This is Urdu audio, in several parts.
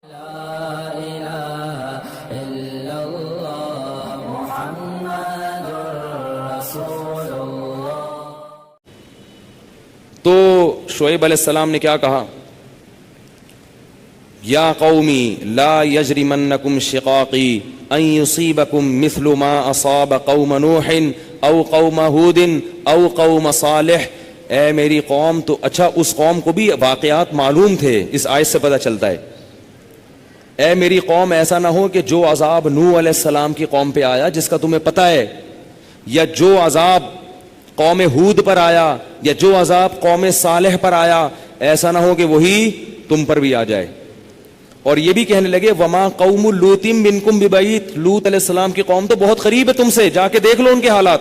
تو شعیب علیہ السلام نے کیا کہا؟ یا قومی لا یجرمنکم شقاقی ان یصیبکم مثل ما اصاب قوم نوح او قوم ہود او قوم صالح. اے میری قوم، تو اچھا اس قوم کو بھی واقعات معلوم تھے، اس آیت سے پتہ چلتا ہے. اے میری قوم، ایسا نہ ہو کہ جو عذاب نوح علیہ السلام کی قوم پہ آیا جس کا تمہیں پتہ ہے، یا جو عذاب قوم ہود پر آیا، یا جو عذاب قوم صالح پر آیا، ایسا نہ ہو کہ وہی تم پر بھی آ جائے. اور یہ بھی کہنے لگے وما قوم لوط منکم ببعید، لوط علیہ السلام کی قوم تو بہت قریب ہے تم سے، جا کے دیکھ لو ان کے حالات،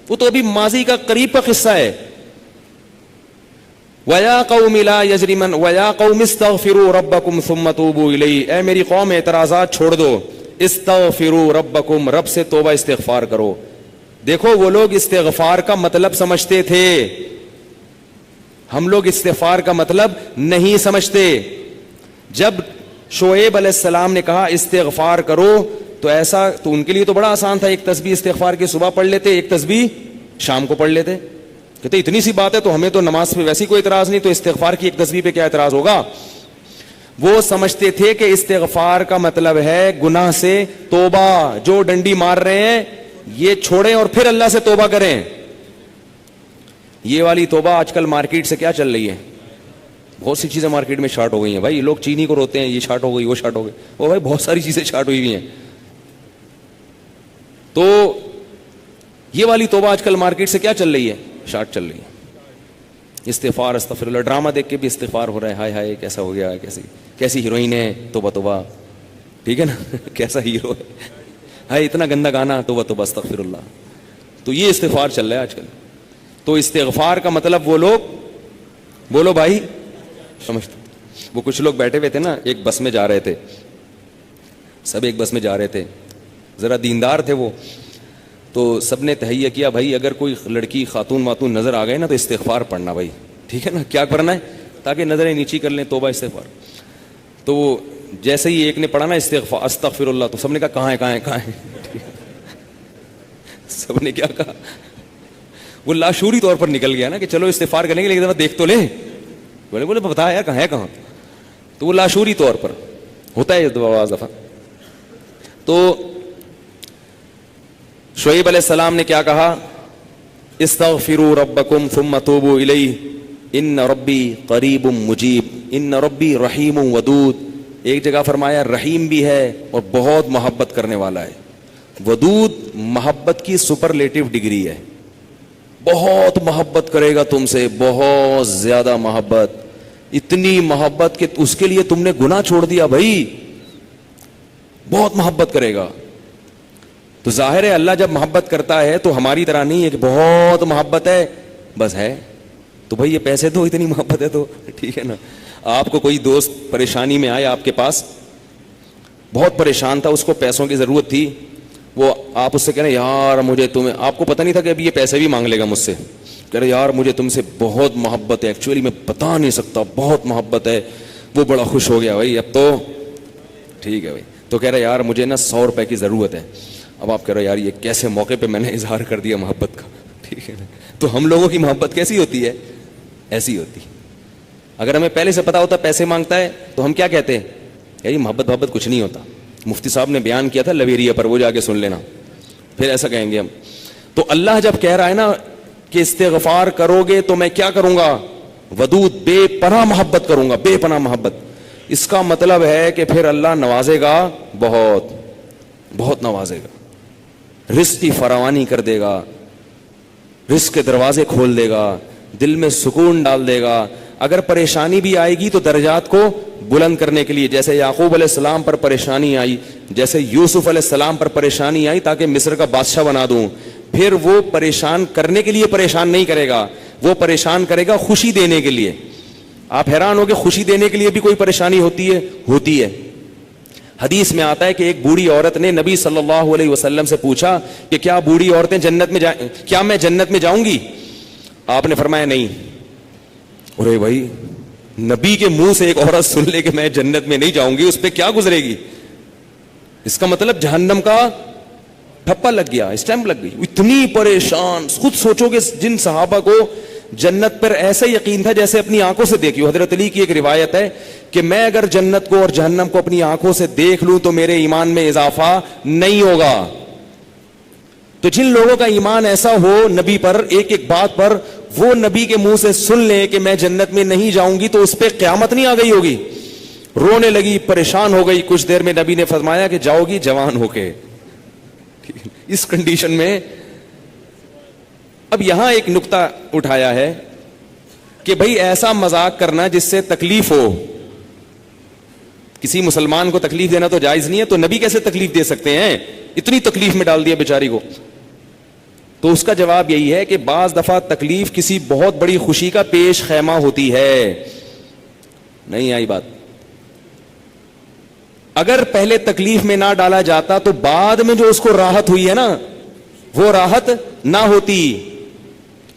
وہ تو ابھی ماضی کا قریب کا قصہ ہے. وَيَا قَوْمِ لَا يَجْرِمَنْ وَيَا قَوْمِ اسْتَغْفِرُوا رَبَّكُمْ ثُمَّ تُوبُوا إِلَيْهِ. اے میری قوم اعتراضات چھوڑ دو، استغفروا ربکم، رب سے توبہ استغفار کرو. دیکھو وہ لوگ استغفار کا مطلب سمجھتے تھے، ہم لوگ استغفار کا مطلب نہیں سمجھتے. جب شعیب علیہ السلام نے کہا استغفار کرو تو ایسا تو ان کے لیے تو بڑا آسان تھا، ایک تسبیح استغفار کی صبح پڑھ لیتے، ایک تسبیح شام کو پڑھ لیتے. کہتے اتنی سی بات ہے تو ہمیں تو نماز پہ ویسی کوئی اعتراض نہیں، تو استغفار کی ایک تسبیح پہ کیا اعتراض ہوگا. وہ سمجھتے تھے کہ استغفار کا مطلب ہے گناہ سے توبہ، جو ڈنڈی مار رہے ہیں یہ چھوڑیں اور پھر اللہ سے توبہ کریں. یہ والی توبہ آج کل مارکیٹ سے کیا چل رہی ہے، بہت سی چیزیں مارکیٹ میں شارٹ ہو گئی ہیں. بھائی لوگ چینی کو روتے ہیں، یہ شارٹ ہو گئی، وہ شارٹ ہو گئی، وہ بھائی بہت ساری چیزیں شارٹ ہوئی ہوئی ہیں. تو یہ والی توبہ آج کل مارکیٹ سے کیا چل رہی ہے، شارٹ چل رہی ہے. استغفار استغفر اللہ، ڈرامہ دیکھ کے بھی استغفار ہو رہا ہے، ہائے ہائے کیسا ہو گیا، کیسی ہیروئن ہے، توبہ توبہ، ٹھیک ہے نا کیسا ہیرو ہے، ہائے اتنا گندا گانا، توبہ توبہ استغفر اللہ. تو یہ استغفار چل رہا ہے آج کل. تو استغفار کا مطلب وہ لوگ بولو بھائی سمجھتے. وہ کچھ لوگ بیٹھے ہوئے تھے نا، ایک بس میں جا رہے تھے، سب ایک بس میں جا رہے تھے، ذرا دیندار تھے وہ، تو سب نے تہیہ کیا بھائی اگر کوئی لڑکی خاتون واتون نظر آ گئے نا تو استغفار پڑھنا بھائی، ٹھیک ہے نا، کیا کرنا ہے تاکہ نظریں نیچی کر لیں، توبہ استغفار. تو وہ جیسے ہی ایک نے پڑھا نا استغفار استغفر اللہ، تو سب نے کہا کہاں ہے کہاں ہے کہاں ہے سب نے کیا کہا، وہ لاشعوری طور پر نکل گیا نا کہ چلو استغفار کریں گے لیکن دیکھ تو لیں، بولے بتا یار کہاں ہے کہاں. تو وہ لاشعوری طور پر ہوتا ہے بعض دفعہ. تو شعیب علیہ السلام نے کیا کہا، استغفروا ربکم ثم توبوا الیہ ان ربی قریب مجیب ان ربی رحیم ودود. ایک جگہ فرمایا رحیم بھی ہے اور بہت محبت کرنے والا ہے. ودود محبت کی سپرلیٹو ڈگری ہے، بہت محبت کرے گا تم سے، بہت زیادہ محبت، اتنی محبت کہ اس کے لیے تم نے گناہ چھوڑ دیا بھائی، بہت محبت کرے گا. تو ظاہر ہے اللہ جب محبت کرتا ہے تو ہماری طرح نہیں ہے کہ بہت محبت ہے بس ہے تو بھائی یہ پیسے دو، اتنی محبت ہے تو ٹھیک ہے نا. آپ کو کوئی دوست پریشانی میں آئے آپ کے پاس، بہت پریشان تھا، اس کو پیسوں کی ضرورت تھی، وہ آپ اس سے کہہ رہے یار مجھے تمہیں، آپ کو پتہ نہیں تھا کہ ابھی یہ پیسے بھی مانگ لے گا مجھ سے، کہہ رہے یار مجھے تم سے بہت محبت ہے، ایکچولی میں بتا نہیں سکتا بہت محبت ہے. وہ بڑا خوش ہو گیا بھائی اب تو ٹھیک ہے بھائی. تو کہہ رہے یار مجھے نا 100 روپے کی ضرورت ہے. اب آپ کہہ رہے یار یہ کیسے موقع پہ میں نے اظہار کر دیا محبت کا، ٹھیک ہے نا. تو ہم لوگوں کی محبت کیسی ہوتی ہے، ایسی ہوتی. اگر ہمیں پہلے سے پتا ہوتا پیسے مانگتا ہے تو ہم کیا کہتے ہیں، یار یہ محبت کچھ نہیں ہوتا. مفتی صاحب نے بیان کیا تھا لویریا پر، وہ جا کے سن لینا، پھر ایسا کہیں گے ہم. تو اللہ جب کہہ رہا ہے نا کہ استغفار کرو گے تو میں کیا کروں گا، ودود بے پناہ محبت کروں گا، بے پناہ محبت. اس کا مطلب ہے کہ پھر اللہ نوازے گا، بہت بہت نوازے گا، رزق کی فراوانی کر دے گا، رزق کے دروازے کھول دے گا، دل میں سکون ڈال دے گا. اگر پریشانی بھی آئے گی تو درجات کو بلند کرنے کے لیے، جیسے یعقوب علیہ السلام پر پریشانی آئی، جیسے یوسف علیہ السلام پر پریشانی آئی تاکہ مصر کا بادشاہ بنا دوں، پھر وہ پریشان کرنے کے لیے پریشان نہیں کرے گا، وہ پریشان کرے گا خوشی دینے کے لیے. آپ حیران ہو کہ خوشی دینے کے لیے بھی کوئی پریشانی ہوتی ہے، ہوتی ہے. حدیث میں آتا ہے کہ ایک بوڑھی عورت نے نبی صلی اللہ علیہ وسلم سے پوچھا کہ کیا بوڑھی عورتیں جنت میں کیا میں جنت میں جاؤں گی؟ آپ نے فرمایا نہیں. ارے بھائی نبی کے منہ سے ایک عورت سن لے کہ میں جنت میں نہیں جاؤں گی, اس پہ کیا گزرے گی؟ اس کا مطلب جہنم کا ٹھپا لگ گیا, اسٹیمپ لگ گئی. اتنی پریشان. خود سوچو کہ جن صحابہ کو جنت پر ایسا یقین تھا جیسے اپنی آنکھوں سے دیکھی. حضرت علی کی ایک روایت ہے کہ میں اگر جنت کو اور جہنم کو اپنی آنکھوں سے دیکھ لوں تو میرے ایمان میں اضافہ نہیں ہوگا. تو جن لوگوں کا ایمان ایسا ہو نبی پر, ایک ایک بات پر, وہ نبی کے منہ سے سن لیں کہ میں جنت میں نہیں جاؤں گی, تو اس پہ قیامت نہیں آ گئی ہوگی. رونے لگی, پریشان ہو گئی. کچھ دیر میں نبی نے فرمایا کہ جاؤ گی جوان ہو کے. اس کنڈیشن میں اب یہاں ایک نقطہ اٹھایا ہے کہ بھئی ایسا مذاق کرنا جس سے تکلیف ہو. کسی مسلمان کو تکلیف دینا تو جائز نہیں ہے, تو نبی کیسے تکلیف دے سکتے ہیں؟ اتنی تکلیف میں ڈال دیا بیچاری کو. تو اس کا جواب یہی ہے کہ بعض دفعہ تکلیف کسی بہت بڑی خوشی کا پیش خیمہ ہوتی ہے. نہیں آئی بات؟ اگر پہلے تکلیف میں نہ ڈالا جاتا تو بعد میں جو اس کو راحت ہوئی ہے نا, وہ راحت نہ ہوتی,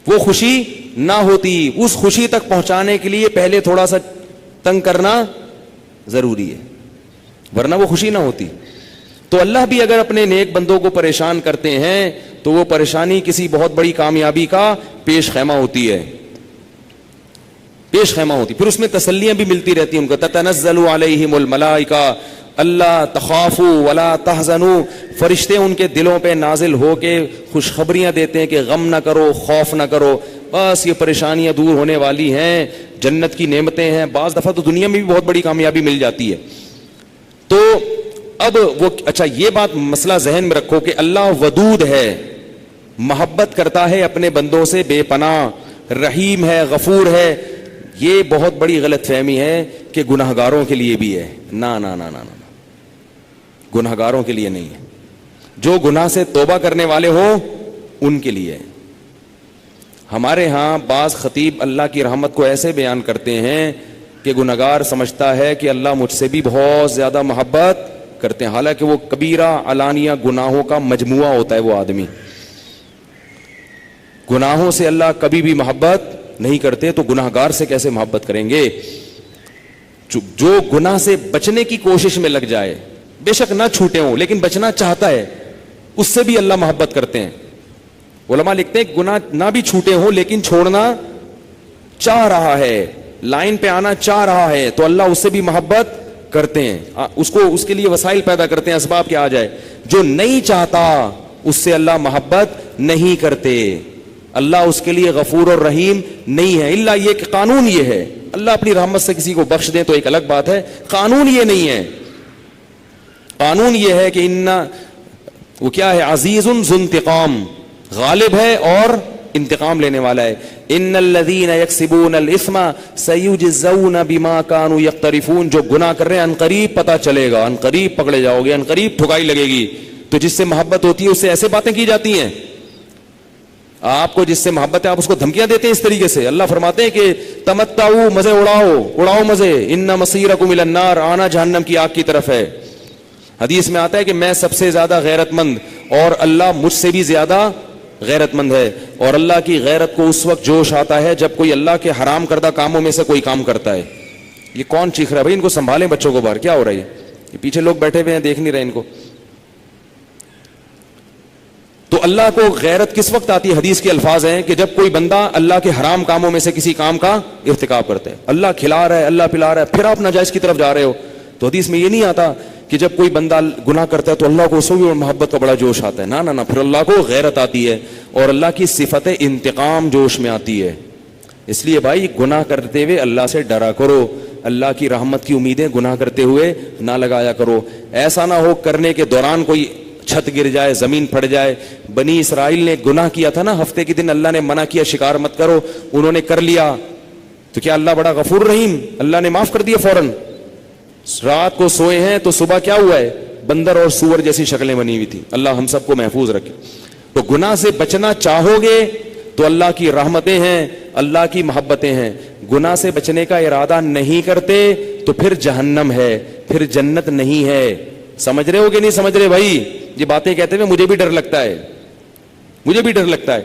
وہ خوشی نہ ہوتی. اس خوشی تک پہنچانے کے لیے پہلے تھوڑا سا تنگ کرنا ضروری ہے, ورنہ وہ خوشی نہ ہوتی. تو اللہ بھی اگر اپنے نیک بندوں کو پریشان کرتے ہیں تو وہ پریشانی کسی بہت بڑی کامیابی کا پیش خیمہ ہوتی ہے, پیش خیمہ ہوتی. پھر اس میں تسلیاں بھی ملتی رہتی ہیں ان کو. تتنزل علیہم الملائکہ اللہ تخافوا ولا تحزنوا, فرشتے ان کے دلوں پہ نازل ہو کے خوشخبریاں دیتے ہیں کہ غم نہ کرو, خوف نہ کرو, بس یہ پریشانیاں دور ہونے والی ہیں, جنت کی نعمتیں ہیں. بعض دفعہ تو دنیا میں بھی بہت بڑی کامیابی مل جاتی ہے. تو اب وہ اچھا یہ بات مسئلہ ذہن میں رکھو کہ اللہ ودود ہے, محبت کرتا ہے اپنے بندوں سے بے پناہ, رحیم ہے, غفور ہے. یہ بہت بڑی غلط فہمی ہے کہ گناہگاروں کے لیے بھی ہے. نا نا نا نا نا, گناہگاروں کے لیے نہیں ہے. جو گناہ سے توبہ کرنے والے ہوں ان کے لیے. ہمارے ہاں بعض خطیب اللہ کی رحمت کو ایسے بیان کرتے ہیں کہ گناہگار سمجھتا ہے کہ اللہ مجھ سے بھی بہت زیادہ محبت کرتے ہیں, حالانکہ وہ کبیرہ علانیہ گناہوں کا مجموعہ ہوتا ہے. وہ آدمی گناہوں سے اللہ کبھی بھی محبت نہیں کرتے, تو گناہگار سے کیسے محبت کریں گے؟ جو گناہ سے بچنے کی کوشش میں لگ جائے, بے شک نہ چھوٹے ہوں لیکن بچنا چاہتا ہے, اس سے بھی اللہ محبت کرتے ہیں. علماء لکھتے ہیں گناہ نہ بھی چھوٹے ہوں لیکن چھوڑنا چاہ رہا ہے, لائن پہ آنا چاہ رہا ہے, تو اللہ اس سے بھی محبت کرتے ہیں. اس کے لیے وسائل پیدا کرتے ہیں, اسباب کیا آ جائے. جو نہیں چاہتا اس سے اللہ محبت نہیں کرتے. اللہ اس کے لیے غفور اور رحیم نہیں ہے. الا یہ کہ قانون یہ ہے, اللہ اپنی رحمت سے کسی کو بخش دیں تو ایک الگ بات ہے, قانون یہ نہیں ہے. قانون یہ ہے کہ وہ کیا ہے, عزیز ذو انتقام, غالب ہے اور انتقام لینے والا ہے. ان الذين يكسبون الاثم سيجزون بما كانوا يقترفون, جو گناہ کر رہے ہیں عنقریب پتہ چلے گا, عنقریب پکڑے جاؤ گے, عنقریب ٹھکائی لگے گی. تو جس سے محبت ہوتی ہے اس سے ایسے باتیں کی جاتی ہیں. آپ کو جس سے محبت ہے آپ اس کو دھمکیاں دیتے ہیں اس طریقے سے. اللہ فرماتے ہیں کہ تمتعوا, مزے اڑاؤ مزے, ان مصیرکم الی النار, آنا جہنم کی آگ کی طرف ہے. حدیث میں آتا ہے کہ میں سب سے زیادہ غیرت مند اور اللہ مجھ سے بھی زیادہ غیرت مند ہے. اور اللہ کی غیرت کو اس وقت جوش آتا ہے جب کوئی اللہ کے حرام کردہ کاموں میں سے کوئی کام کرتا ہے. یہ کون چیخ رہا ہے بھائی؟ ان کو سنبھالیں بچوں کو باہر, کیا ہو رہا ہے یہ پیچھے لوگ بیٹھے ہوئے ہیں دیکھ نہیں رہے ان کو. تو اللہ کو غیرت کس وقت آتی ہے؟ حدیث کے الفاظ ہیں کہ جب کوئی بندہ اللہ کے حرام کاموں میں سے کسی کام کا ارتکاب کرتا ہے. اللہ کھلا رہا ہے, اللہ پلا رہا ہے, پھر آپ ناجائز کی طرف جا رہے ہو. تو حدیث میں یہ نہیں آتا کہ جب کوئی بندہ گناہ کرتا ہے تو اللہ کو اس بھی محبت کا بڑا جوش آتا ہے. نا نا نا, پھر اللہ کو غیرت آتی ہے اور اللہ کی صفت انتقام جوش میں آتی ہے. اس لیے بھائی گناہ کرتے ہوئے اللہ سے ڈرا کرو, اللہ کی رحمت کی امیدیں گناہ کرتے ہوئے نہ لگایا کرو. ایسا نہ ہو کرنے کے دوران کوئی چھت گر جائے, زمین پھٹ جائے. بنی اسرائیل نے گناہ کیا تھا نا, ہفتے کے دن اللہ نے منع کیا شکار مت کرو, انہوں نے کر لیا, تو کیا اللہ بڑا غفور رحیم, اللہ نے معاف کر دیا فوراً. رات کو سوئے ہیں تو صبح کیا ہوا ہے, بندر اور سور جیسی شکلیں بنی ہوئی تھی. اللہ ہم سب کو محفوظ رکھے. تو گناہ سے بچنا چاہو گے تو اللہ کی رحمتیں ہیں, اللہ کی محبتیں ہیں. گناہ سے بچنے کا ارادہ نہیں کرتے تو پھر جہنم ہے, پھر جنت نہیں ہے. سمجھ رہے ہو کہ نہیں سمجھ رہے بھائی؟ یہ باتیں کہتے ہوئے مجھے بھی ڈر لگتا ہے, مجھے بھی ڈر لگتا ہے.